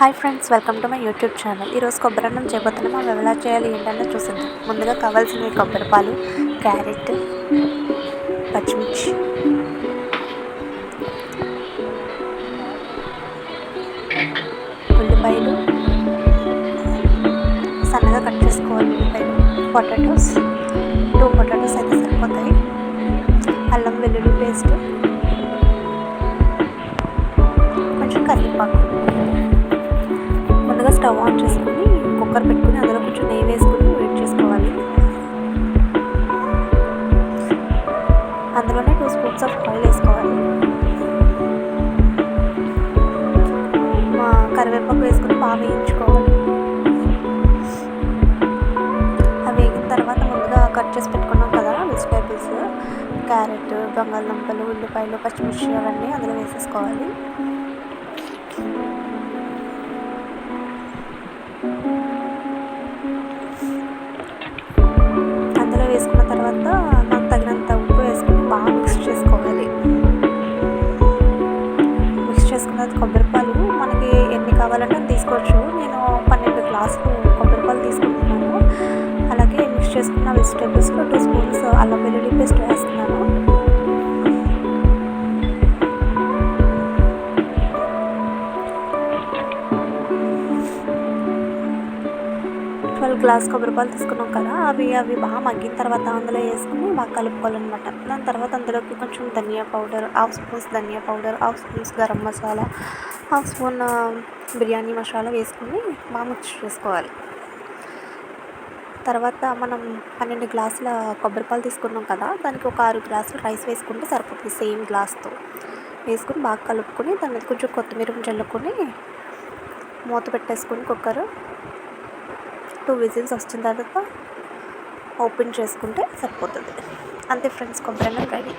Hi friends, welcome to my YouTube channel. ఈరోజు కొబ్బరి అన్నం చేయబోతున్నాం. అవి ఎలా చేయాలి ఏంటన్నా చూసిద్దాం. ముందుగా కావాల్సినవి కొబ్బరి పాలు, క్యారెట్, పచ్చిమిర్చి, ఉల్లిపాయలు సన్నగా కట్ చేసుకోవాలి. ఉల్లిపాయలు, పొటాటోస్ 2 పొటాటోస్ అయితే సరిపోతాయి. అల్లం వెల్లుల్లి పేస్ట్, కొంచెం కరివేపాకు. ముందుగా స్టవ్ ఆన్ చేసుకుని కుక్కర్ పెట్టుకుని అందులో కొంచెం నెయ్యి వేసుకుని వేడి చేసుకోవాలి. అందులోనే 2 స్పూన్స్ ఆఫ్ ఆయిల్ వేసుకోవాలి. కరివేపాకు వేసుకుని బాగా వేయించుకోవాలి. అవి వేగిన తర్వాత ముందుగా కట్ చేసి పెట్టుకున్నాం కదా వెజిటేబుల్స్, క్యారెట్, బంగాళదుంపలు, ఉల్లిపాయలు, పచ్చిమిర్చి అవన్నీ అందులో వేసేసుకోవాలి. అందులో వేసుకున్న తర్వాత నాకు తగినంత ఉప్పు వేసుకుని బాగా మిక్స్ చేసుకోవాలి. మిక్స్ చేసుకున్న తర్వాత కొబ్బరిపాలు మనకి ఎన్ని కావాలంటే తీసుకోవచ్చు. నేను 12 గ్లాసులు కొబ్బరిపాలు తీసుకుంటున్నాను. అలాగే మిక్స్ చేసుకున్న వెజిటేబుల్స్లో 2 స్పూన్స్ అల్లం వెల్లుల్లి పేస్ట్ వేస్తున్నాను. 12 గ్లాస్ కొబ్బరిపాలు తీసుకున్నాం కదా, అవి బాగా మగ్గిన తర్వాత అందులో వేసుకుని బాగా కలుపుకోవాలన్నమాట. దాని తర్వాత అందులోకి కొంచెం ధనియా పౌడర్, 1/2 స్పూన్స్ ధనియా powder, 1/2 spoons garam masala, 1/2 spoon biryani masala వేసుకుని బాగా మిక్స్ చేసుకోవాలి. తర్వాత మనం 12 గ్లాసుల కొబ్బరిపాలు తీసుకున్నాం కదా, దానికి ఒక 6 గ్లాసులు రైస్ వేసుకుంటే సరిపోతుంది. సేమ్ గ్లాస్తో వేసుకుని బాగా కలుపుకొని దాని మీద కొంచెం కొత్తిమీర చల్లుకొని మూత పెట్టేసుకుని కుక్కర్ 2 విజిల్స్ వచ్చిన తర్వాత ఓపెన్ చేసుకుంటే సరిపోతుంది. అంతే ఫ్రెండ్స్, కొబ్బరి అన్నం రెడీ.